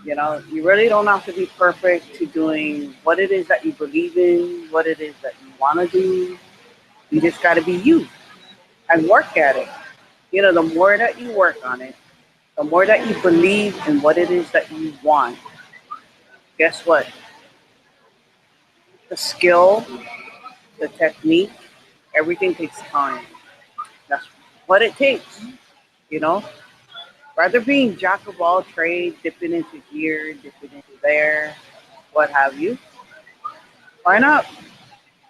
You know, you really don't have to be perfect to doing what it is that you believe in, what it is that you want to do. You just got to be you and work at it. You know, the more that you work on it, the more that you believe in what it is that you want, guess what? The skill, the technique, everything takes time. That's what it takes, you know? Rather being jack of all trades, dipping into here, dipping into there, what have you, why not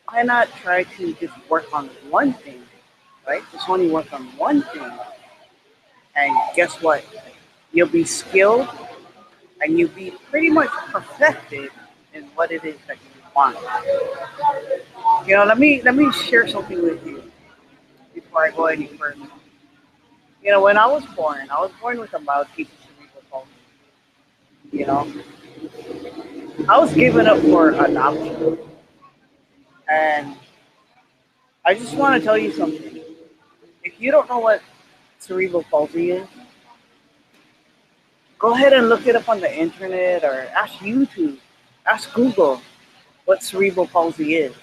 why not try to just work on one thing, right? Just only work on one thing. And guess what? You'll be skilled and you'll be pretty much perfected in what it is that you want. You know, let me share something with you before I go any further. You know, when I was born with a mild case of cerebral palsy. You know, I was given up for adoption, and I just want to tell you something. If you don't know what cerebral palsy is, go ahead and look it up on the internet or ask YouTube, ask Google what cerebral palsy is.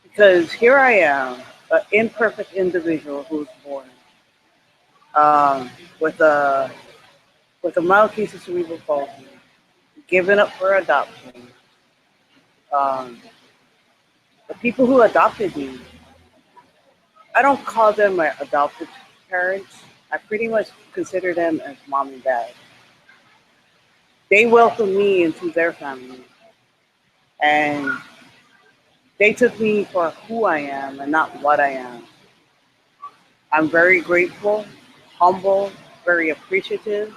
Because here I am, an imperfect individual who's born um, with a mild case of cerebral palsy, given up for adoption. Um, the people who adopted me, I don't call them my adopted parents. I pretty much consider them as mom and dad. They welcomed me into their family, and they took me for who I am and not what I am. I'm very grateful, humble, very appreciative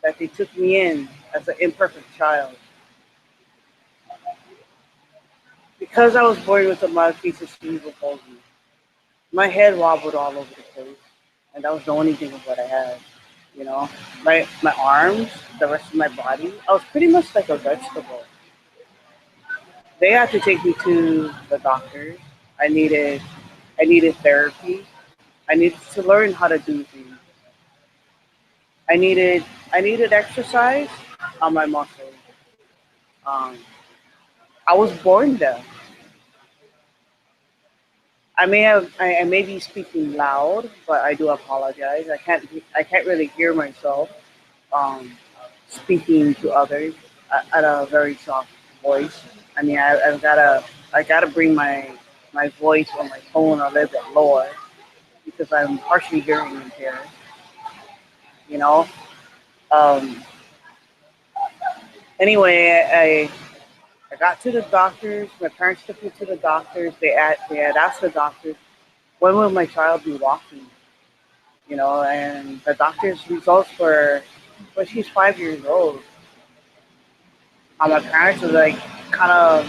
that they took me in as an imperfect child. Because I was born with a mild case of cerebral palsy, my head wobbled all over the place, and that was the only thing of what I had. You know, my arms, the rest of my body, I was pretty much like a vegetable. They had to take me to the doctors. I needed I needed therapy. I needed to learn how to do things. I needed I needed exercise on my muscles. Um, I was born deaf. I may be speaking loud, but I do apologize. I can't really hear myself um, speaking to others at a very soft voice. I mean, I gotta bring my voice or my tone a little bit lower because I'm partially hearing impaired. You know. Um, anyway, I got to the doctors. My parents took me to the doctors. They had asked the doctors when will my child be walking. You know, and the doctor's results were when she's 5 years old. My parents were like kind of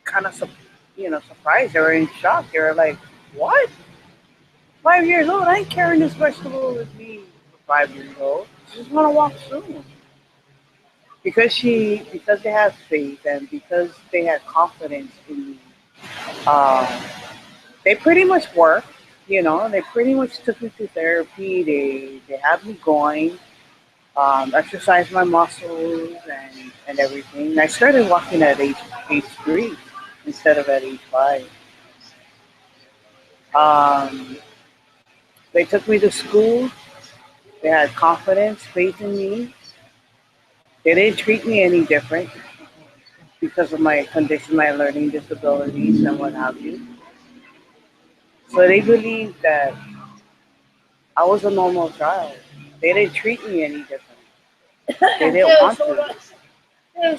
kind of surprised. They were in shock. They were like, "What? 5 years old? I ain't carrying this vegetable with me for 5 years old. She's gonna walk soon." Because they have faith and because they had confidence in me. Um, they pretty much worked. You know, they pretty much took me to therapy. They had me going, exercised my muscles and everything. And I started walking at age 3 instead of at age 5. Um, they took me to school. They had confidence, faith in me. They didn't treat me any different because of my condition, my learning disabilities, and what have you. So they believed that I was a normal child. They didn't treat me any different. They didn't want to.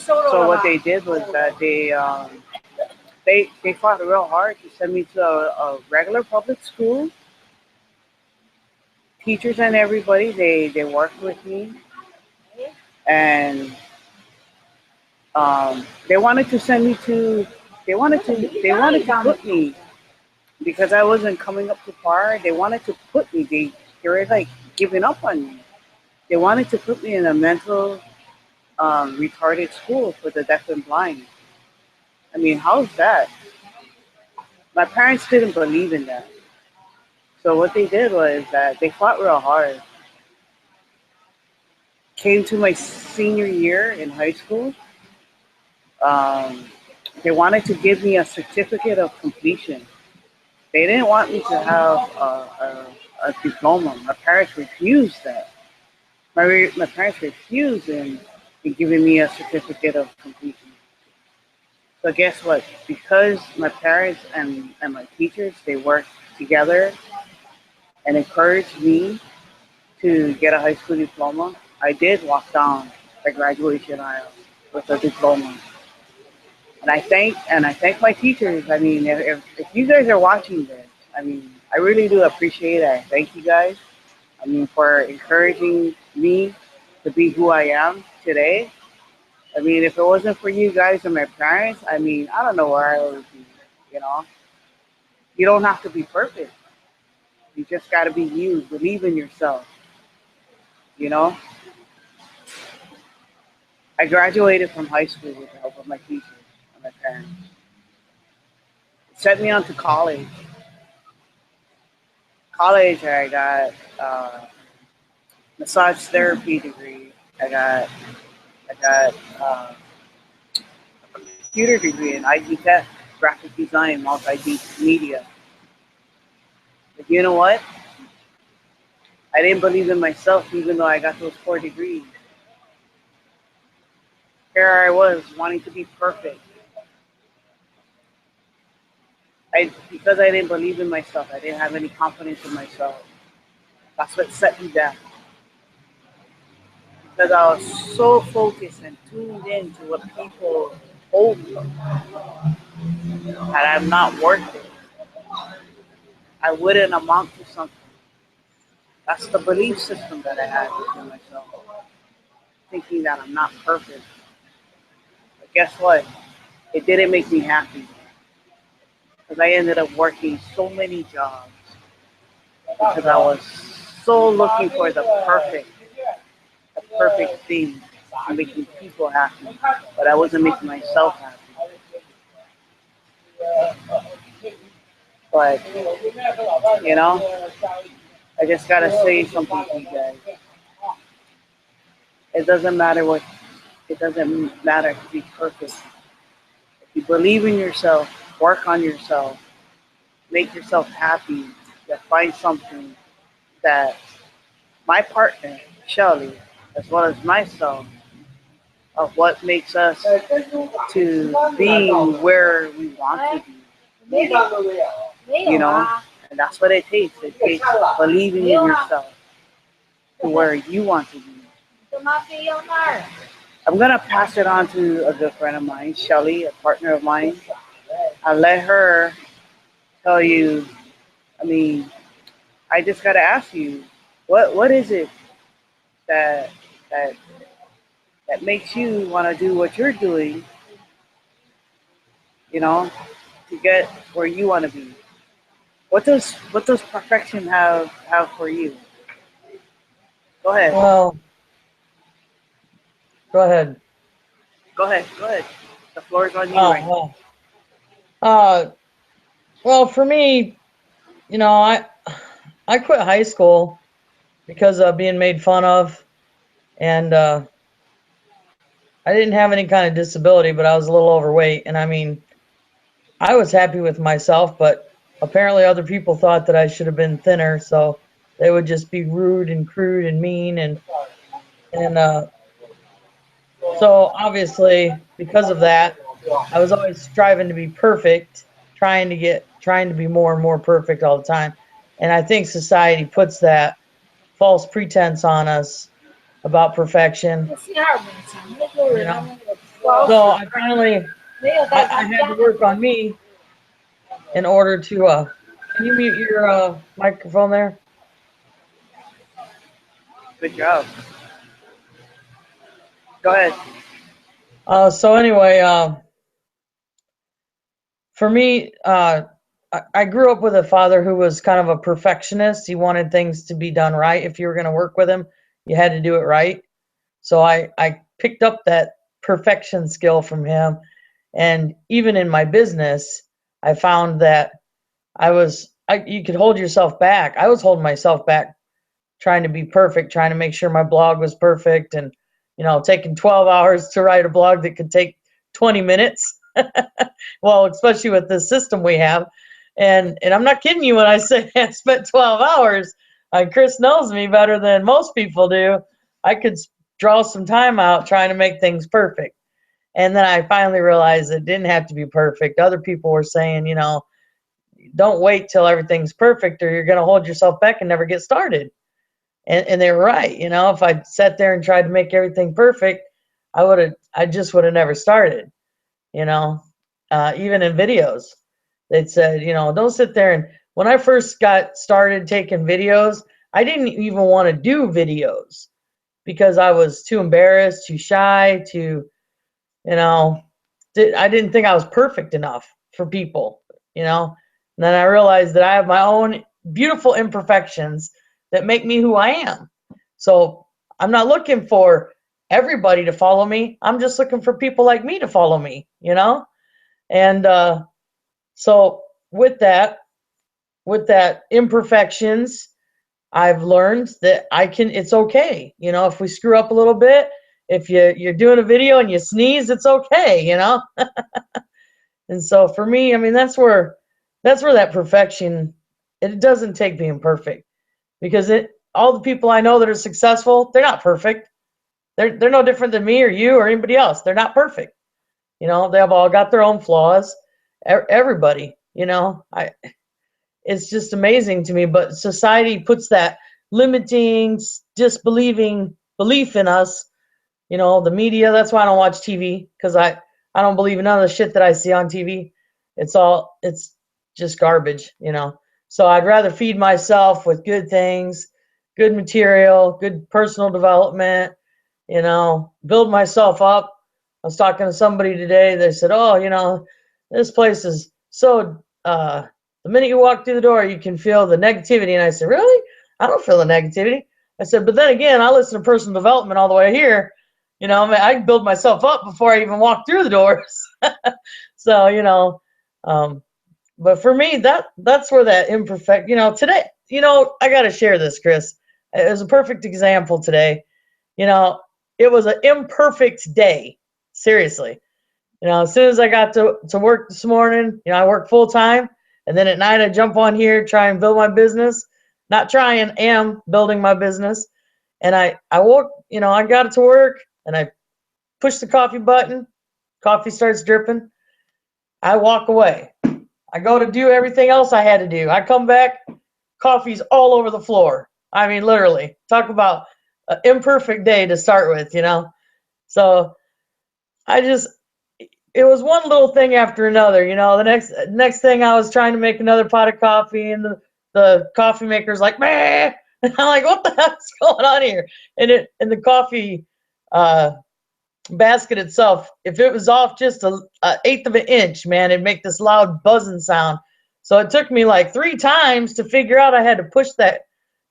So what they did was that they fought real hard to send me to a regular public school. Teachers and everybody they worked with me, and they wanted to send me to they wanted to put me because I wasn't coming up to par. They wanted to put me. They were like giving up on me. They wanted to put me in a mental retarded school for the deaf and blind. I mean, how's that? My parents didn't believe in that. So what they did was that they fought real hard, came to my senior year in high school, um, they wanted to give me a certificate of completion. They didn't want me to have a diploma. My parents refused that. My parents refused in giving me a certificate of completion. So guess what? Because my parents and my teachers, they worked together and encouraged me to get a high school diploma, I did walk down the graduation aisle with a diploma. And I thank my teachers. I mean, if you guys are watching this, I mean, I really do appreciate it. I thank you guys. I mean, for encouraging me to be who I am today. I mean, if it wasn't for you guys and my parents, I mean, I don't know where I would be. You know, you don't have to be perfect. You just got to be you. Believe in yourself. You know, I graduated from high school with the help of my teachers and my parents. It sent me on to college. College, I got massage therapy degree. I got a computer degree in IT tech, graphic design, multimedia. But you know what? I didn't believe in myself, even though I got those 4 degrees. Here I was wanting to be perfect. Because I didn't believe in myself, I didn't have any confidence in myself. That's what set me down. Because I was so focused and tuned in to what people told me that I'm not worth it. I wouldn't amount to something. That's the belief system that I had within myself, thinking that I'm not perfect. But guess what? It didn't make me happy because I ended up working so many jobs because I was so looking for the perfect thing and making people happy, but I wasn't making myself happy. But you know, I just gotta say something to you guys. It doesn't matter what. It doesn't matter to be perfect. If you believe in yourself, work on yourself, make yourself happy, that find something that my partner, Shelly, as well as myself, of what makes us to being where we want to be. You know, and that's what it takes. It takes believing in yourself to where you want to be. I'm gonna pass it on to a good friend of mine, Shelly, a partner of mine. I'll let her tell you. I mean, I just gotta ask you, what is it that that that makes you want to do what you're doing? You know, to get where you want to be. What does perfection have for you? Go ahead. Well, go ahead. Go ahead. Go ahead. The floor is on you Oh, right now. well. Uh, well, for me, you know, I quit high school because of being made fun of, and I didn't have any kind of disability, but I was a little overweight, and I mean, I was happy with myself, but apparently other people thought that I should have been thinner, so they would just be rude and crude and mean, and so obviously because of that, I was always striving to be perfect, trying to be more and more perfect all the time. And I think society puts that false pretense on us about perfection, you know. So I finally I had to work on me in order to can you mute your microphone there? Good job. Go ahead. So anyway, for me, I grew up with a father who was kind of a perfectionist. He wanted things to be done right. If you were going to work with him, you had to do it right. So I picked up that perfection skill from him. And even in my business, I found that you could hold yourself back. I was holding myself back trying to be perfect, trying to make sure my blog was perfect, and taking 12 hours to write a blog that could take 20 minutes. Well, especially with the system we have. And I'm not kidding you when I say I spent 12 hours. Chris knows me better than most people do. I could draw some time out trying to make things perfect. And then I finally realized it didn't have to be perfect. Other people were saying, don't wait till everything's perfect or you're going to hold yourself back and never get started. And they were right. If I sat there and tried to make everything perfect, I just would have never started. Even in videos, they'd said, don't sit there. And when I first got started taking videos, I didn't even want to do videos because I was too embarrassed, too shy, I didn't think I was perfect enough for people, And then I realized that I have my own beautiful imperfections that make me who I am. So I'm not looking for everybody to follow me. I'm just looking for people like me to follow me, And so with that imperfections, I've learned that it's okay. If we screw up a little bit, if you're doing a video and you sneeze, it's okay, And so for me, I mean, that's where that perfection, it doesn't take being perfect, because all the people I know that are successful, they're not perfect. They're no different than me or you or anybody else. They're not perfect. They've all got their own flaws. Everybody, it's just amazing to me. But society puts that limiting, disbelieving belief in us. The media. That's why I don't watch TV, because I don't believe in none of the shit that I see on TV. It's just garbage. So I'd rather feed myself with good things, good material, good personal development. Build myself up. I was talking to somebody today. They said, "Oh, this place is so." The minute you walk through the door, you can feel the negativity. And I said, "Really? I don't feel the negativity." I said, "But then again, I listen to personal development all the way here. I can build myself up before I even walk through the doors." So, but for me, that's where that imperfect. Today, I got to share this, Chris. It was a perfect example today. It was an imperfect day. Seriously. As soon as I got to work this morning, I work full time. And then at night, I jump on here, try and build my business. Not trying, am building my business. And I woke, I got it to work and I push the coffee button. Coffee starts dripping. I walk away. I go to do everything else I had to do. I come back, coffee's all over the floor. I mean, literally. Talk about an imperfect day to start with, So it was one little thing after another. The next thing I was trying to make another pot of coffee, and the coffee maker's like, "Man," and I'm like, "What the heck's going on here?" And the coffee basket itself, if it was off just an eighth of an inch, man, it'd make this loud buzzing sound. So it took me like 3 times to figure out I had to push that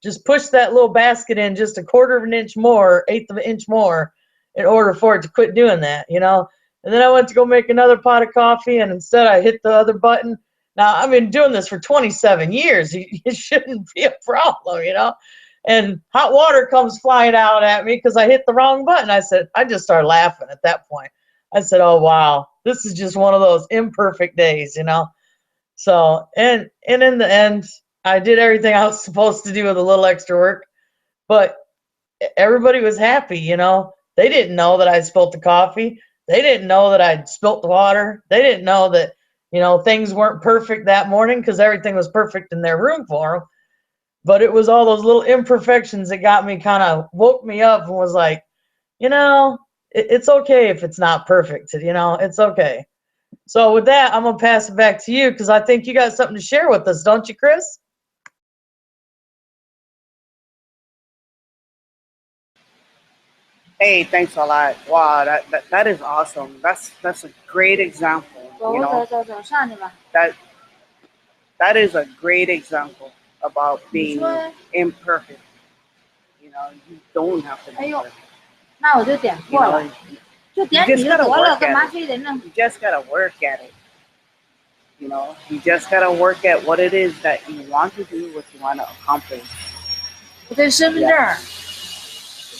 little basket in just a quarter of an inch more, eighth of an inch more, in order for it to quit doing that, And then I went to go make another pot of coffee, and instead I hit the other button. Now, I've been doing this for 27 years. It shouldn't be a problem, And hot water comes flying out at me because I hit the wrong button. I just started laughing at that point. I said, "Oh, wow, this is just one of those imperfect days, So, and in the end, I did everything I was supposed to do with a little extra work, but everybody was happy, They didn't know that I'd spilt the coffee. They didn't know that I'd spilt the water. They didn't know that, things weren't perfect that morning because everything was perfect in their room for them. But it was all those little imperfections that got me, kind of woke me up and was like, it's okay if it's not perfect, it's okay. So with that, I'm going to pass it back to you because I think you got something to share with us, don't you, Chris? Hey, thanks a lot. Wow, that is awesome. That's a great example. That that is a great example about being imperfect. You don't have to be perfect. You just gotta work at it. You just gotta work at it. You just gotta work at what it is that you want to do, what you want to accomplish. 我这身份证 Yeah.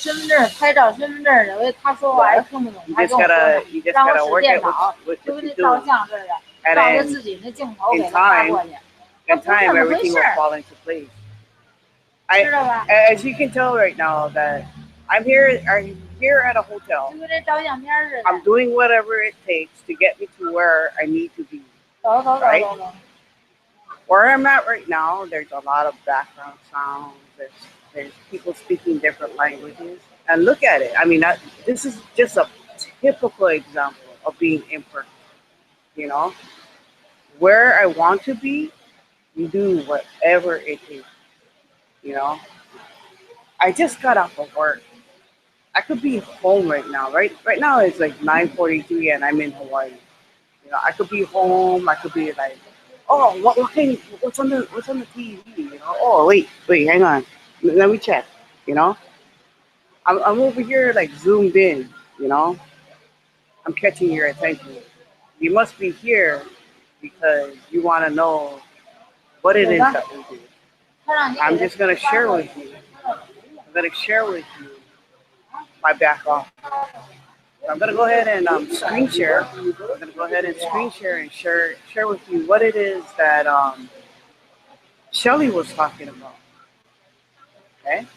身份证拍照，身份证的，他说话还听不懂， You 他 just 跟我说 gotta 呢， you just 让我 gotta 使 work 电 it 脑， with 就 what 跟 you're 那照 doing. 相似的， And 照着 then 自己那镜头给 in 他发 time 过去， in 不是 time 那么回 everything 事 will 儿， fall into place. 知道吧？ As you can tell right now that I'm here at a hotel. 就跟这照相片似的。 I'm doing whatever it takes to get me to where I need to be. 走走走 Right? 走走。 Where I'm at right now, there's a lot of background sounds. There's people speaking different languages. And look at it. I mean, this is just a typical example of being imperfect. You know, where I want to be, you do whatever it takes. You know, I just got off of work. I could be home right now. Right now it's like 9:43 and I'm in Hawaii. You know, I could be home. I could be like, oh, what's on the TV? You know, oh wait, hang on, let me check. You know, I'm over here like zoomed in. You know, I'm catching your attention. You must be here because you want to know what it is that we do. 他让你 I'm 给 just gonna 他 share 发过 with 去。 you. I'm gonna share with you my back office. So I'm gonna go ahead and screen share. I'm gonna go ahead and screen share and share with you what it is that Shelly was talking about. Okay,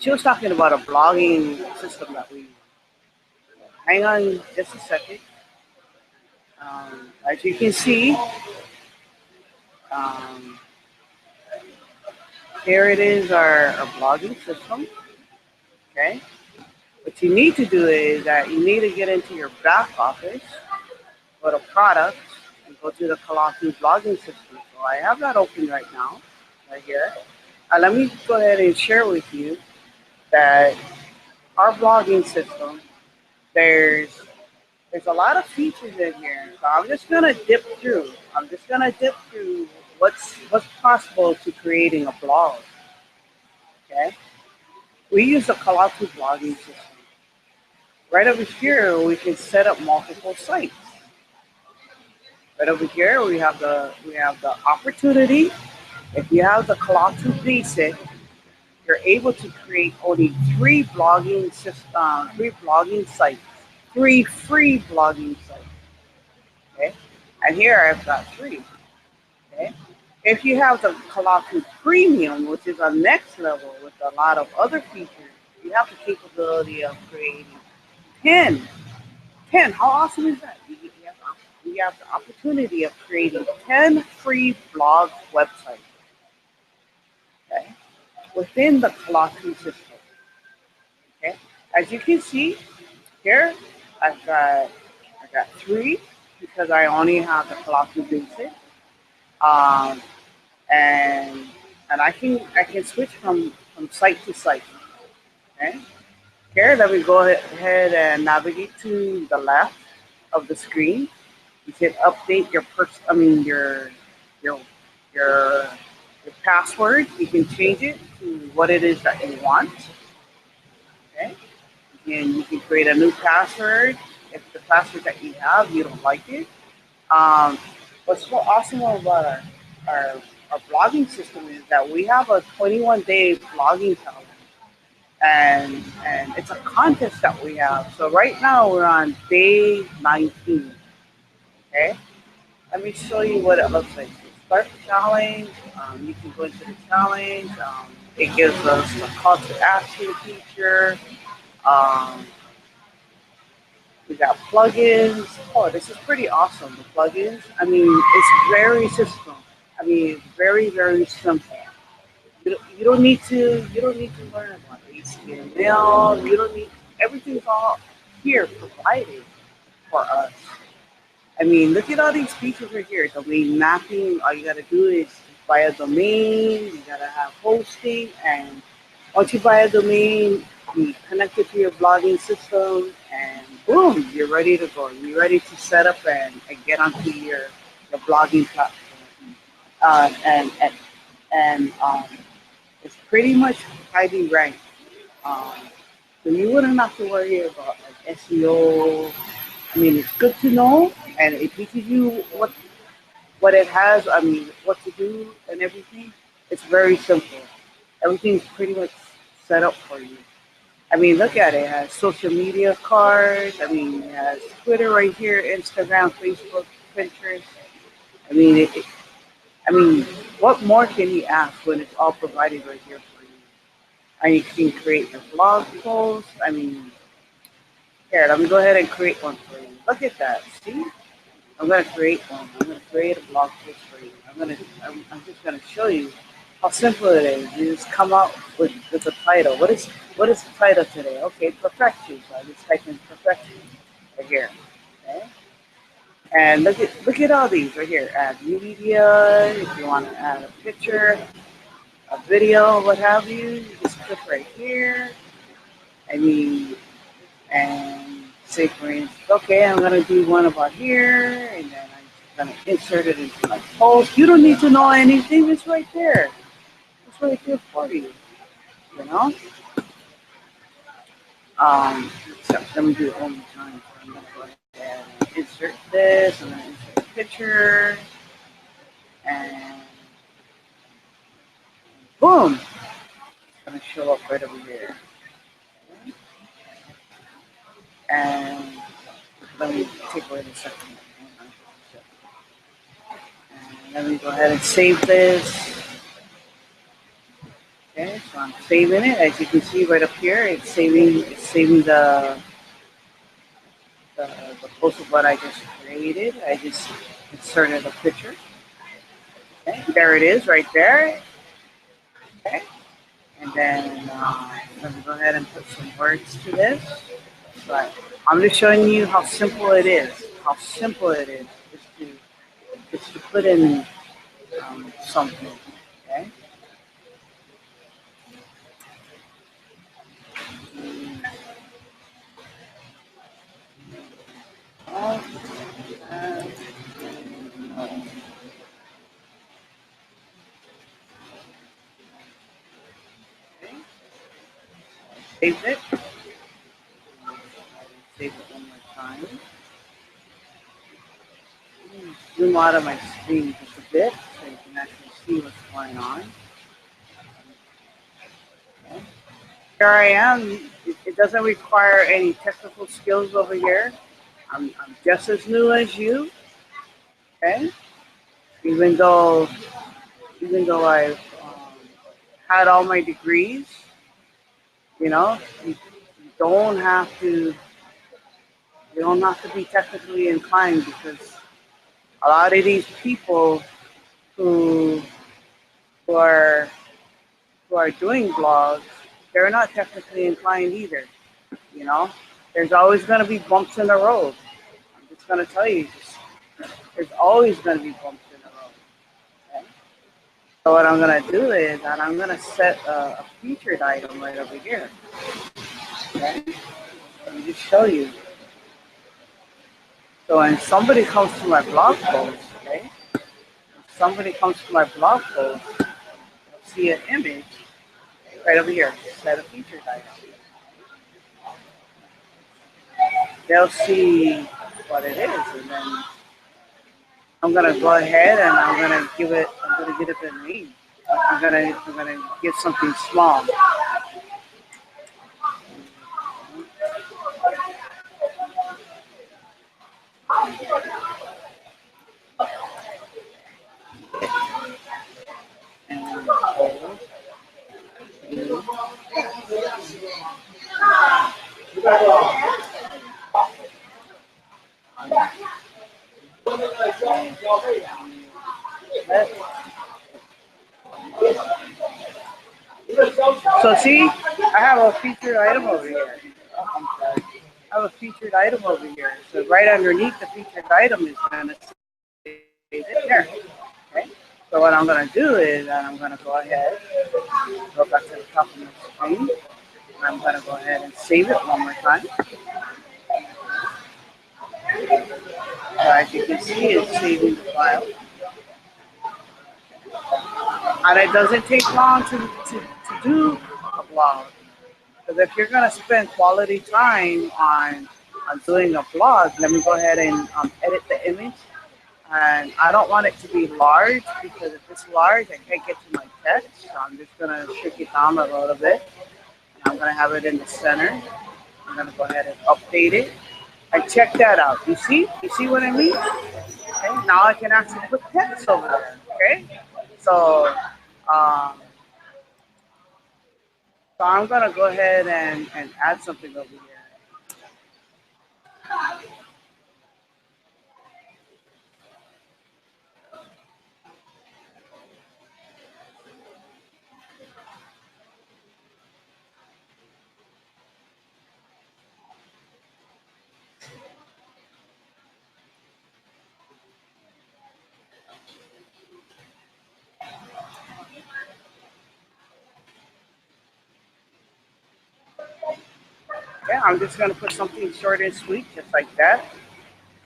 she was talking about a blogging system that we use. Hang on just a second. As you can see, um, here it is, our blogging system. Okay, what you need to do is that you need to get into your back office, go to products, and go to the Kalatu blogging system. So I have that open right now, right here. Let me go ahead and share with you that our blogging system, there's a lot of features in here. So I'm just gonna dip through. I'm just gonna dip through what's possible to creating a blog. Okay. We use the Kalatu blogging system. Right over here, we can set up multiple sites. Right over here, we have the opportunity. If you have the Kalatu basic, you're able to create only three blogging sites, three free blogging sites. Okay, and here I've got three. Okay, if you have the Kalatu Premium, which is a next level with a lot of other features, you have the capability of creating 10. 10. How awesome is that? You have the opportunity of creating 10 free blog websites. Okay, within the Kalatu system. Okay, as you can see here, I got three because I only have the Kalatu basic. Um, and I can switch from site to site. Okay. Here, let me go ahead and navigate to the left of the screen. You can update your your your password. You can change it to what it is that you want. Okay. And you can create a new password if the password that you have you don't like it. Um, what's so awesome about our our blogging system is that we have a 21-day blogging challenge, and it's a contest that we have. So right now we're on day 19. Okay, let me show you what it looks like. So start the challenge. You can go into the challenge. It gives us a call to action feature. Um, we got plugins. Oh, this is pretty awesome. The plugins. I mean, it's very simple. I mean, it's very very simple. You don't need to learn about HTML. You don't need everything's all here provided for us. I mean, look at all these features right here. Domain mapping. All you gotta do is buy a domain. You gotta have hosting, and once you buy a domain, you connect it to your blogging system, and boom, you're ready to go. You're ready to set up and get onto your blogging platform. And it's pretty much highly ranked. Um, so you wouldn't have to worry about like SEO. I mean, it's good to know, and it teaches you what it has. I mean, what to do and everything. It's very simple. Everything's pretty much set up for you. I mean, look at it. It has social media cards. I mean, it has Twitter right here, Instagram, Facebook, Pinterest. I mean, I mean, what more can you ask when it's all provided right here for you? And you can create your blog post. I mean, here, let me go ahead and create one for you. Look at that. See? I'm gonna create one. I'm gonna create a blog post for you. I'm just gonna show you how simple it is. You just come out with the title. What is the title today? Okay, perfection. So I just type in perfection right here. Okay. And look at all these right here. Add media. If you want to add a picture, a video, what have you, you just click right here. I mean, and say for instance, okay, I'm gonna do one about here, and then I'm gonna insert it into my post. You don't need to know anything. It's right there. It's right there for you. You know. So let me do it one more time. So I'm gonna go ahead and insert this. I'm gonna insert a picture, and boom, it's gonna show up right over here. And let me take away the second one. And let me go ahead and save this. Okay, so I'm saving it. As you can see right up here, it's saving the, the post of what I just created. I just inserted a picture. Okay, there it is right there. Okay, and then let me go ahead and put some words to this. But I'm just showing you how simple it is. How simple it is just to put in something. Okay. Uh, okay. Save it. Save it one more time. Zoom out of my screen just a bit so you can actually see what's going on. Okay. Here I am. It doesn't require any technical skills over here. I'm just as new as you. Okay. Even though I've had all my degrees, you don't have to be technically inclined because a lot of these people who who are who are doing blogs, they're not technically inclined either. You know, there's always going to be bumps in the road. I'm just going to tell you, there's always going to be bumps in the road. Okay? So what I'm going to do is that I'm going to set a featured item right over here. Okay, let me just show you. So when somebody comes to my blog post, okay, if somebody comes to my blog post, they'll see an image right over here, set a featured item. They'll see what it is, and then I'm gonna go ahead and I'm gonna give it a name. I'm gonna give something small. And so see, I have a featured item over here. Oh, I'm sorry. I have a featured item over here. So right underneath the featured item is gonna say it there. Okay. So what I'm gonna do is I'm gonna go ahead, go back to the top of my screen. I'm gonna go ahead and save it one more time. So as you can see, it's saving the file. And it doesn't take long to do a blog. Because if you're going to spend quality time on doing a blog, let me go ahead and edit the image. And I don't want it to be large because if it's large, I can't get to my text. So I'm just gonna shrink it down a little bit. And I'm gonna have it in the center. I'm gonna go ahead and update it. And check that out. You see? You see what I mean? Okay. Now I can actually put text over there. Okay. So, um, so I'm gonna go ahead and add something over here. Yeah, I'm just gonna put something short and sweet, just like that.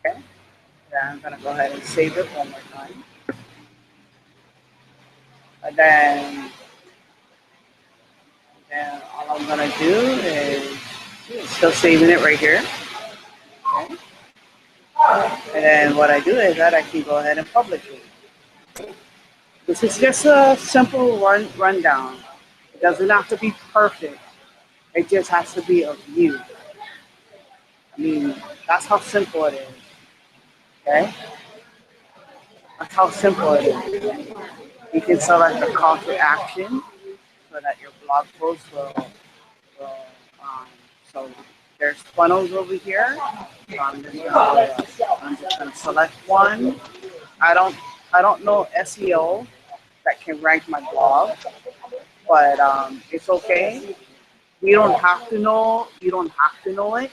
Okay. Then I'm gonna go ahead and save it one more time. And then all I'm gonna do is still saving it right here. Okay. And then what I do is that I can go ahead and publish it. This is just a simple rundown. It doesn't have to be perfect. It just has to be of you. I mean, that's how simple it is. Okay? That's how simple it is. You can select a call to action so that your blog post will um, so there's funnels over here. So I'm just gonna select one. I don't I don't know SEO that can rank my blog, but it's okay. You don't have to know. You don't have to know it.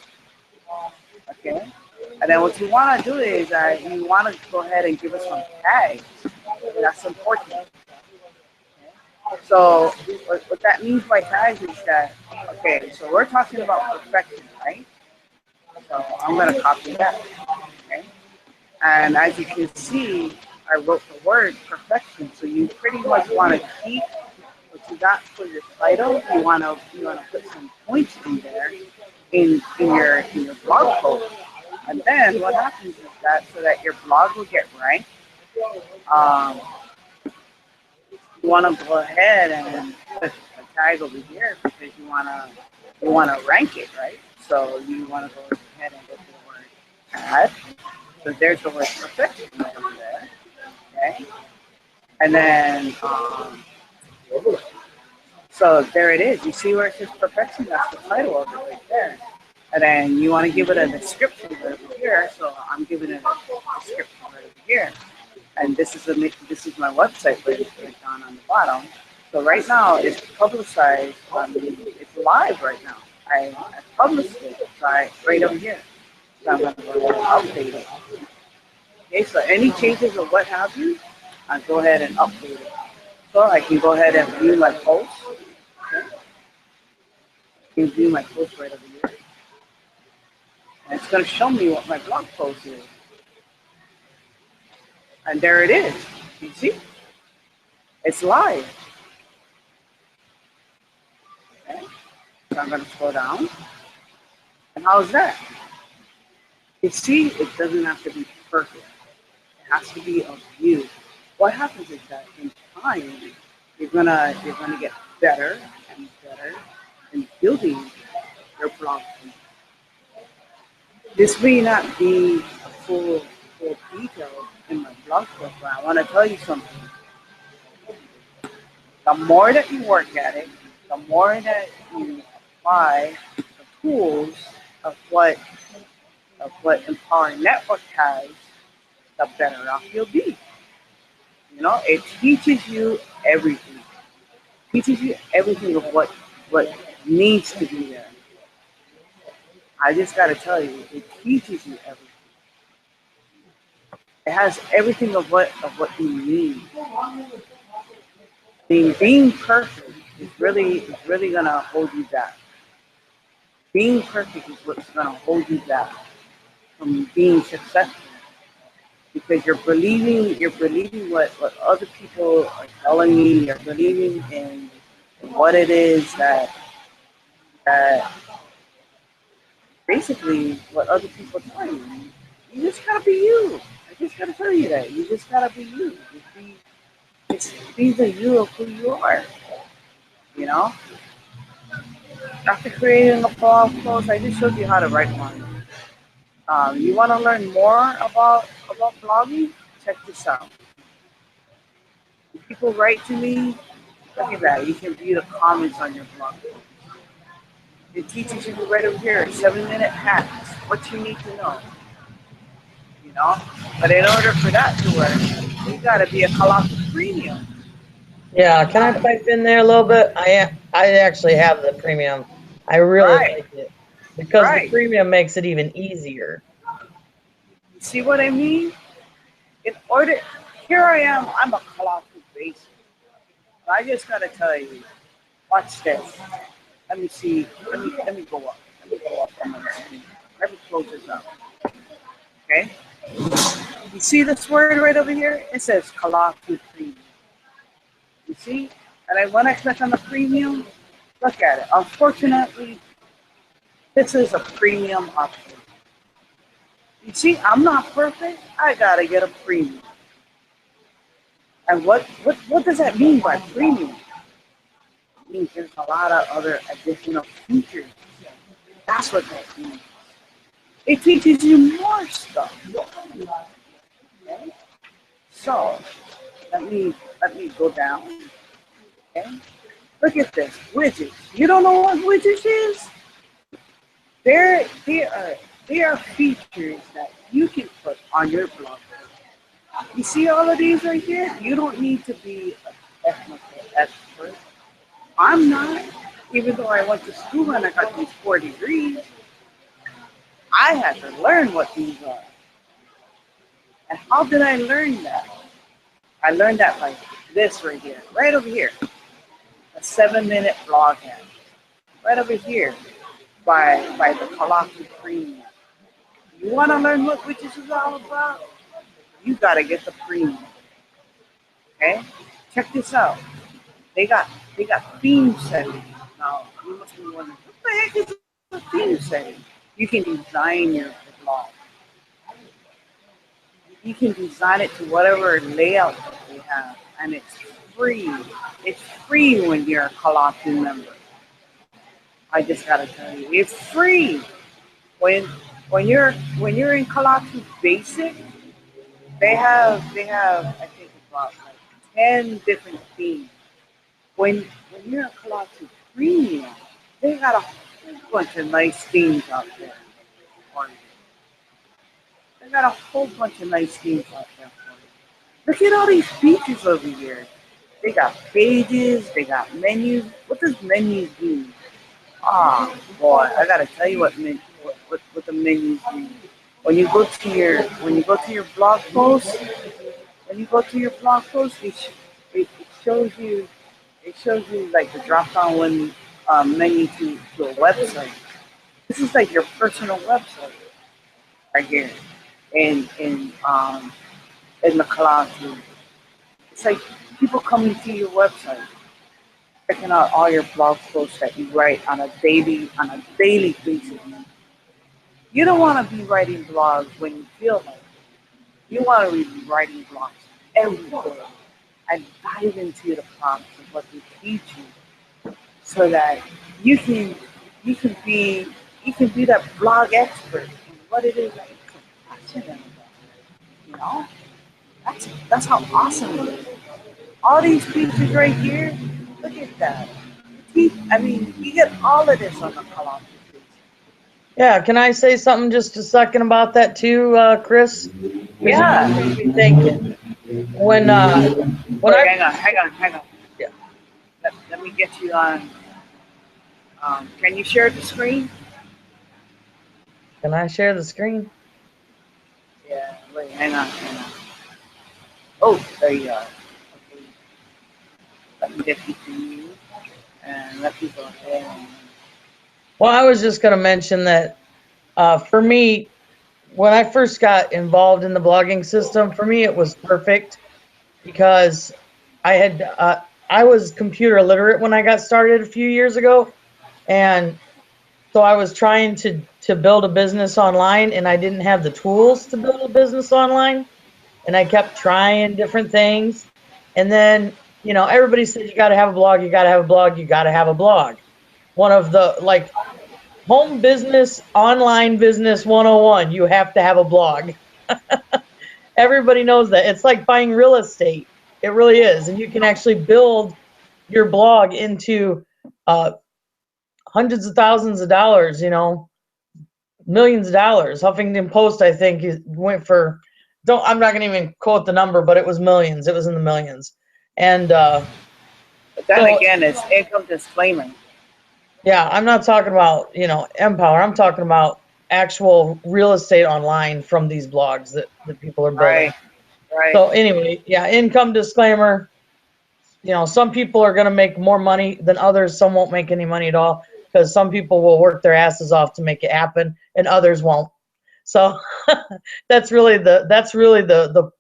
Okay. And then what you want to do is you want to go ahead and give us some tags. That's important. So what that means by tags is that, okay, so we're talking about perfection, right? So I'm going to copy that. Okay. And as you can see, I wrote the word perfection. So you pretty much want to keep what you got for your title. You want to put some points in there in your blog post. And then what happens is that so that your blog will get ranked, um, you want to go ahead and put a tag over here because you want to rank it, right? So you want to go ahead and go to the word add. So there's the word perfection over there, okay? And then so there it is. You see where it says perfection? That's the title of it right there. And then you want to give it a description right over here. So I'm giving it a description right over here. And this is my website right down on the bottom. So right now it's publicized. It's live right now. I published it right over here. So I'm going to go ahead and update it. Okay, so any changes or what have you, I go ahead and update it. So I can go ahead and view my post. Okay. I can view my post right over here. And it's going to show me what my blog post is. And there it is. You see? It's live. Okay. So I'm going to scroll down. And how's that? You see, it doesn't have to be perfect. It has to be of you. What happens is that in time, you're gonna get better and better in building your blog. This may not be a full detail in my blog post, but I want to tell you something. The more that you work at it, the more that you apply the tools of what Empowering Network has, the better off you'll be. It teaches you everything. Teaches you everything of what needs to be there. I just gotta tell you, it teaches you everything. It has everything of what you need. Being perfect is really gonna hold you back. Being perfect is what's gonna hold you back from being successful because you're believing what other people are telling you. You're believing in what it is that basically what other people tell you. You just gotta be you. I just gotta tell you that. You just gotta be you. It's be the you of who you are. You know, after creating a blog post, I just showed you how to write one. You want to learn more about blogging? Check this out. When people write to me, look at that. You can view the comments on your blog. It teaches you right over here 7-minute hacks. What you need to know. You know, but in order for that to work, you got to be a Colossus Premium. Yeah, can I pipe in there a little bit? I actually have the premium. I really Right, like it because the right. premium makes it even easier. You see what I mean? In order, here I am. I'm a Colossus basic. I just got to tell you, watch this. Let me see. Let me go up. Let me go up on my screen. Let me close this up. Okay. You see this word right over here? It says Colossus Premium. You see? And when I click on the premium, look at it. Unfortunately, this is a premium option. You see, I'm not perfect. I gotta get a premium. And what does that mean by premium? It means there's a lot of other additional features. That's what that means. It teaches you more stuff. Okay? So let me go down. Okay? Look at this widgets. You don't know what widgets is? They are features that you can put on your blog. You see all of these right here? You don't need to be a technical expert. I'm not, even though I went to school and I got these 4 degrees. I had to learn what these are. And how did I learn that? I learned that by this right here, right over here, a 7-minute blog hack, right over here by the Colossus Premium. You want to learn what Witches is all about? You got to get the premium. Okay? Check this out. They got theme settings. Now you must be wondering, what the heck is a theme setting? You can design your blog. You can design it to whatever layout that they have, and it's free. It's free when you're a Colossus member. I just gotta tell you, it's free. When when you're in Colossus Basic, they have I think about like 10 different themes. When you're a Colossus Premium, they got a whole bunch of nice themes out there for you. They got a whole bunch of nice themes out there for you. Look at all these features over here. They got pages, they got menus. What does menus mean? Ah, boy, I gotta tell you what the menus mean. When you go to your blog post, it shows you like the drop down one menu to a website. This is like your personal website right here in the cloud too. It's like people coming to your website, checking out all your blog posts that you write on a daily basis. You don't want to be writing blogs when you feel like it. You want to be writing blogs every day and dive into the prompts of what they teach you, so that you can you can be you can be that blog expert in what it is that you're passionate about. You know, that's how awesome it is. All these features right here, look at that. I mean, you get all of this on the Colossus. Yeah, can I say something just a second about that too, Chris? Because you Yeah. just made me thinking. When Wait, I hang on. yeah, Let me get you on. Can you share the screen? can I share the screen? Yeah. Wait, hang on. Oh, there you are. Okay. Let me get you to you, and let me go ahead. Well, I was just going to mention that for me, when I first got involved in the blogging system, for me it was perfect because I was computer illiterate when I got started a few years ago, and so I was trying to build a business online, and I didn't have the tools to build a business online, and I kept trying different things, And then, you know, everybody said you got to have a blog, you got to have a blog, you got to have a blog. One of the, like, home business, online business 101, you have to have a blog. Everybody knows that. It's like buying real estate. It really is. And you can actually build your blog into hundreds of thousands of dollars, you know, millions of dollars. Huffington Post, I think, went for, I'm not going to even quote the number, but it was millions. It was in the millions. And But then so, again, it's income disclaimer. yeah, I'm not talking about, you know, Empower. I'm talking about actual real estate online from these blogs that people are building. Right, right. So anyway, yeah, income disclaimer. You know, some people are going to make more money than others. Some won't make any money at all because some people will work their asses off to make it happen and others won't. So that's really the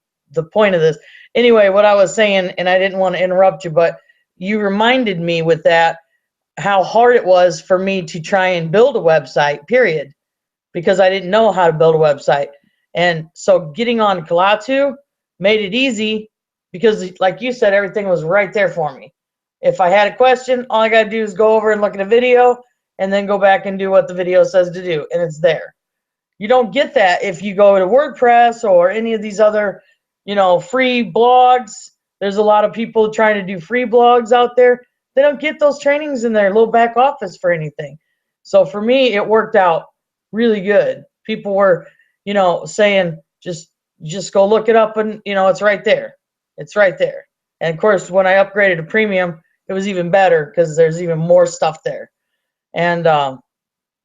point of this. Anyway, what I was saying, and I didn't want to interrupt you, but you reminded me with that how hard it was for me to try and build a website, period, because I didn't know how to build a website. And so getting on Kalatu made it easy because, like you said, everything was right there for me. If I had a question, all I got to do is go over and look at a video and then go back and do what the video says to do, and it's there. You don't get that if you go to WordPress or any of these other, you know, free blogs. There's a lot of people trying to do free blogs out there. They don't get those trainings in their little back office for anything. So for me, it worked out really good. People were, you know, saying just go look it up and, you know, it's right there. It's right there. And of course, when I upgraded to premium, it was even better because there's even more stuff there. And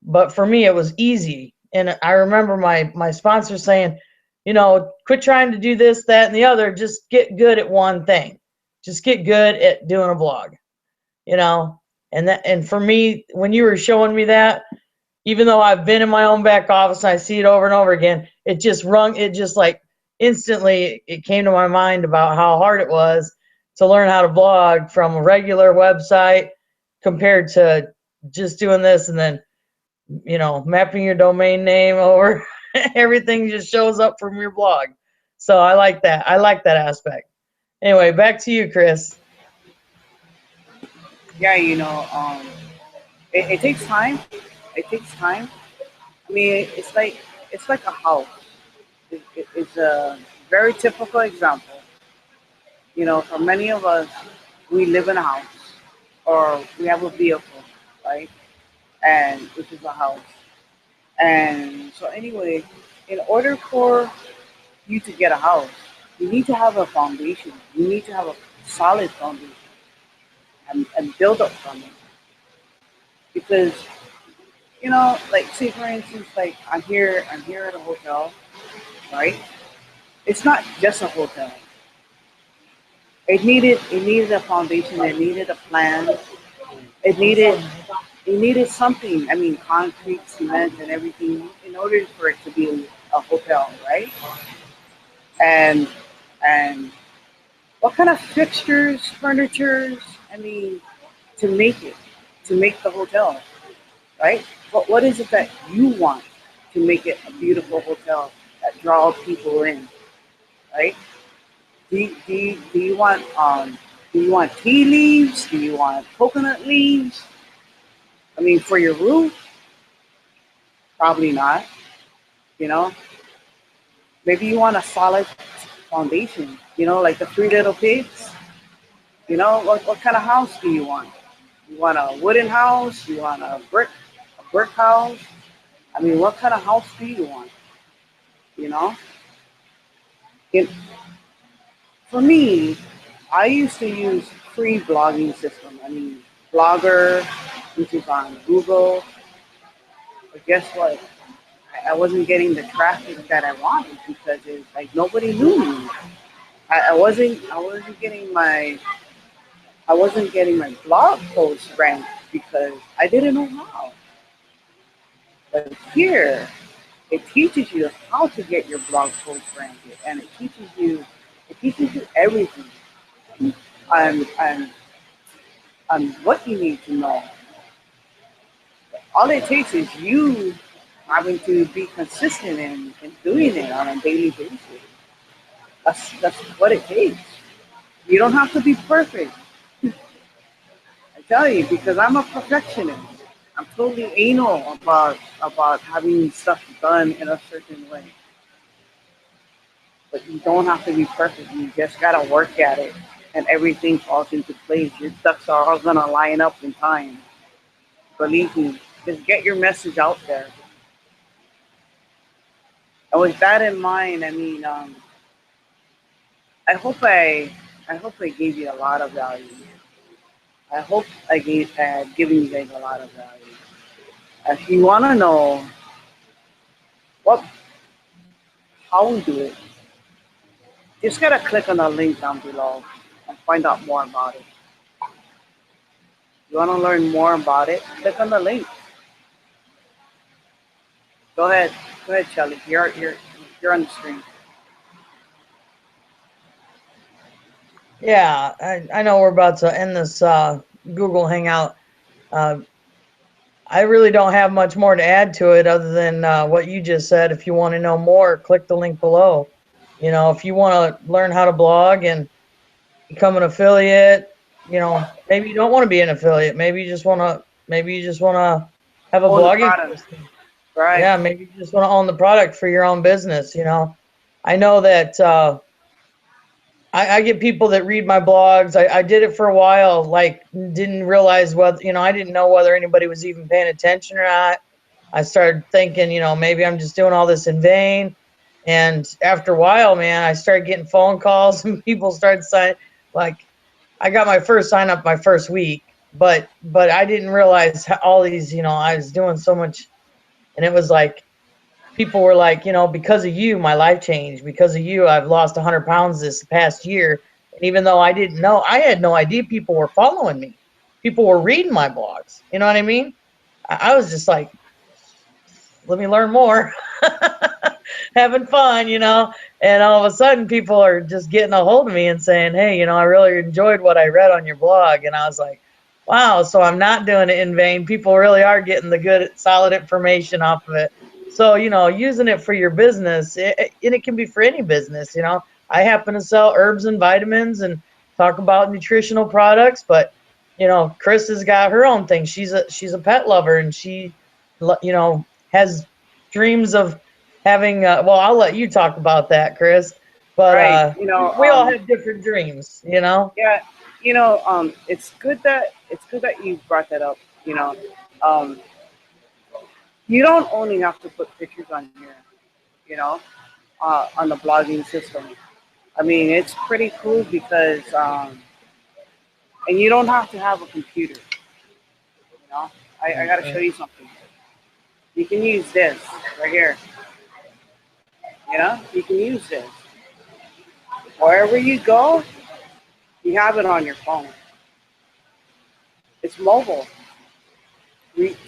but for me, it was easy. And I remember my sponsor saying, you know, quit trying to do this, that, and the other. Just get good at one thing. Just get good at doing a blog, you know. And for me, when you were showing me that, even though I've been in my own back office and I see it over and over again, it just like instantly it came to my mind about how hard it was to learn how to blog from a regular website compared to just doing this and then, you know, mapping your domain name over. Everything just shows up from your blog. So I like that. I like that aspect. Anyway, back to you, Chris. Yeah, you know, it takes time. It takes time. I mean, it's like a house. It's a very typical example. You know, for many of us, we live in a house or we have a vehicle, right? And which is a house. And so anyway, in order for you to get a house, you need to have a foundation. You need to have a solid foundation and build up from it. Because, you know, like say for instance, like I'm here at a hotel, right? It's not just a hotel. It needed a foundation, it needed a plan, it needed it needed something. I mean concrete, cement and everything in order for it to be a hotel, right? And and what kind of fixtures, furnitures, I mean, to make it, to make the hotel, right? What is it that you want to make it a beautiful hotel that draws people in, right? Do you want tea leaves? Do you want coconut leaves? I mean, for your roof, probably not. You know, maybe you want a solid foundation. You know, like the Three Little Pigs. You know, what kind of house do you want? You want a wooden house? You want a brick house? I mean, what kind of house do you want? You know, it, for me, I used to use free blogging system. I mean, Blogger, which is on Google. But guess what? I wasn't getting the traffic that I wanted because it's like nobody knew me. I wasn't getting my blog posts ranked because I didn't know how. But here, it teaches you how to get your blog posts ranked, and it teaches you everything on what you need to know. All it takes is you having to be consistent in doing it on a daily basis. That's what it takes. You don't have to be perfect. I tell you, because I'm a perfectionist. I'm totally anal about having stuff done in a certain way. But you don't have to be perfect. You just gotta work at it, and everything falls into place. Your ducks are all gonna line up in time. Believe me. Just get your message out there. And with that in mind, I mean, I hope I, I hope I gave you a lot of value. I hope I had given you guys a lot of value. If you wanna know what how we do it, just gotta click on the link down below and find out more about it. You wanna learn more about it? Click on the link. Go ahead, go ahead, Shelly. You're on the screen. Yeah, I know we're about to end this Google Hangout. Uh, I really don't have much more to add to it other than what you just said. If you want to know more, click the link below. You know, if you want to learn how to blog and become an affiliate, you know, maybe you don't want to be an affiliate. Maybe you just want to have a Own the blogging product, system. right? Yeah, maybe you just want to own the product for your own business, you know. I know that I get people that read my blogs. I did it for a while, like didn't realize whether, you know, I didn't know whether anybody was even paying attention or not. I started thinking, you know, maybe I'm just doing all this in vain. And after a while, man, I started getting phone calls and people started signing. Like, I got my first sign up my first week, but I didn't realize how all these, you know, I was doing so much, and it was like people were like, you know, because of you, my life changed. Because of you, I've lost 100 pounds this past year. And even though I didn't know, I had no idea people were following me. People were reading my blogs. You know what I mean? I was just like, let me learn more. Having fun, you know. And all of a sudden, people are just getting a hold of me and saying, hey, you know, I really enjoyed what I read on your blog. And I was like, wow, so I'm not doing it in vain. People really are getting the good, solid information off of it. So, you know, using it for your business, and it can be for any business, you know. I happen to sell herbs and vitamins and talk about nutritional products, but you know, Chris has got her own thing. She's a pet lover, and she, you know, has dreams of having. Well, I'll let you talk about that, Chris. But Right. we all have different dreams, you know. Yeah, it's good that you brought that up. Um, you don't only have to put pictures on here, you know, on the blogging system. I mean, it's pretty cool because, and you don't have to have a computer. You know, I got to show Right. you something. You can use this right here. You know, you can use this wherever you go. You have it on your phone. It's mobile.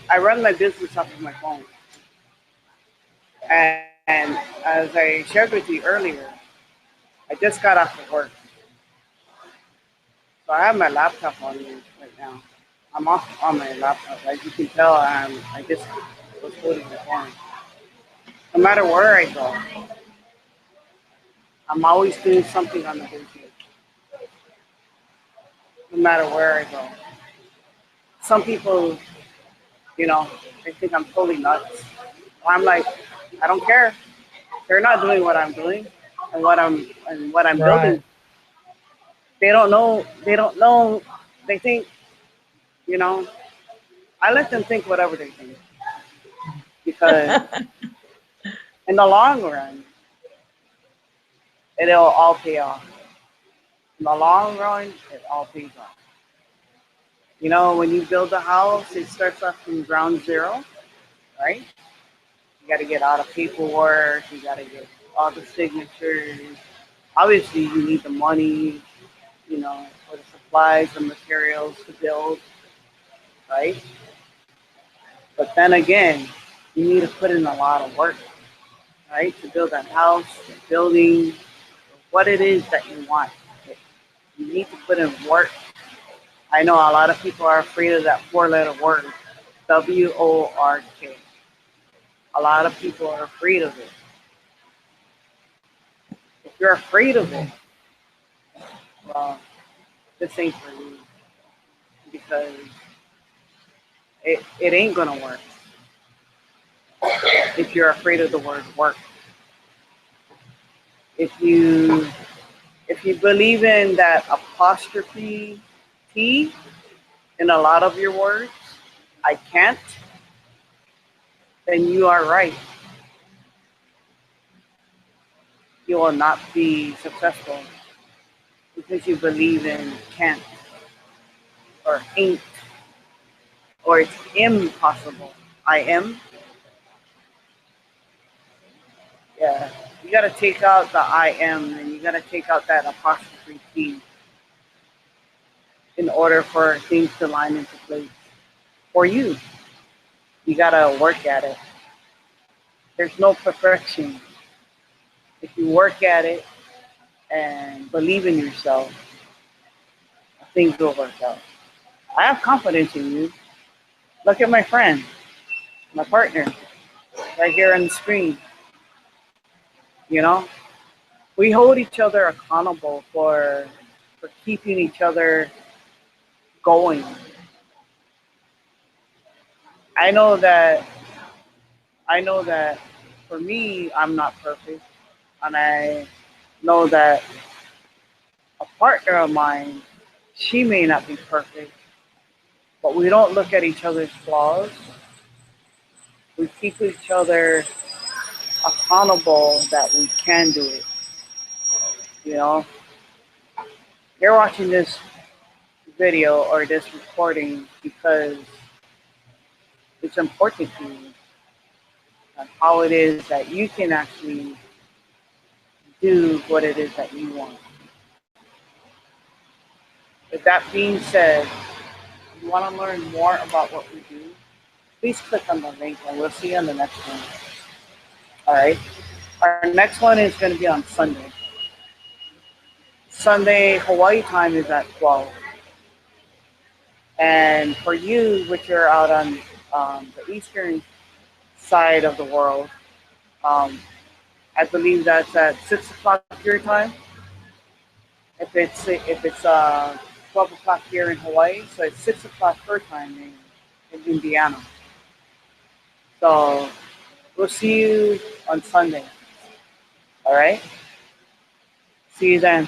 I run my business off of my phone. And as I shared with you earlier, I just got off of work. So I have my laptop on me right now. I'm off on my laptop. As you can tell, I just was holding the phone. No matter where I go, I'm always doing something on the business. No matter where I go. Some people, you know, they think I'm totally nuts. I'm like, I don't care. They're not doing what I'm doing and what I'm building. Right. They don't know. They don't know. They think, you know, I let them think whatever they think because in the long run, it'll all pay off. In the long run, it all pays off. You know, when you build a house, it starts off from ground zero, right? You got to get all the paperwork. You got to get all the signatures. Obviously, you need the money, you know, for the supplies, the materials to build, right? But then again, you need to put in a lot of work, right? To build that house, the building, what it is that you want. You need to put in work. I know a lot of people are afraid of that four-letter word, WORK. A lot of people are afraid of it. If you're afraid of it, well, this ain't for you because it ain't gonna work if you're afraid of the word work. If you believe in that apostrophe T in a lot of your words, I can't, then you are right. You will not be successful because you believe in can't or ain't or it's impossible. I am. Yeah. You got to take out the I am and you got to take out that apostrophe T in order for things to line into place for you. You got to work at it. There's no perfection. If you work at it and believe in yourself, things will work out. I have confidence in you. Look at my friend, my partner, right here on the screen. You know, we hold each other accountable for keeping each other going. I know that I know that for me, I'm not perfect, and I know that a partner of mine, she may not be perfect, but we don't look at each other's flaws. We keep each other accountable that we can do it. You know, you're watching this video or this recording because it's important to you and how it is that you can actually do what it is that you want. With that being said, if you want to learn more about what we do, please click on the link and we'll see you on the next one. All right. Our next one is going to be on Sunday. Sunday, Hawaii time is at 12. And for you, which are out on the eastern side of the world, um, I believe that's at 6 o'clock your time. If it's 12 o'clock here in Hawaii, so it's 6 o'clock her time in Indiana. So we'll see you on Sunday. All right. See you then.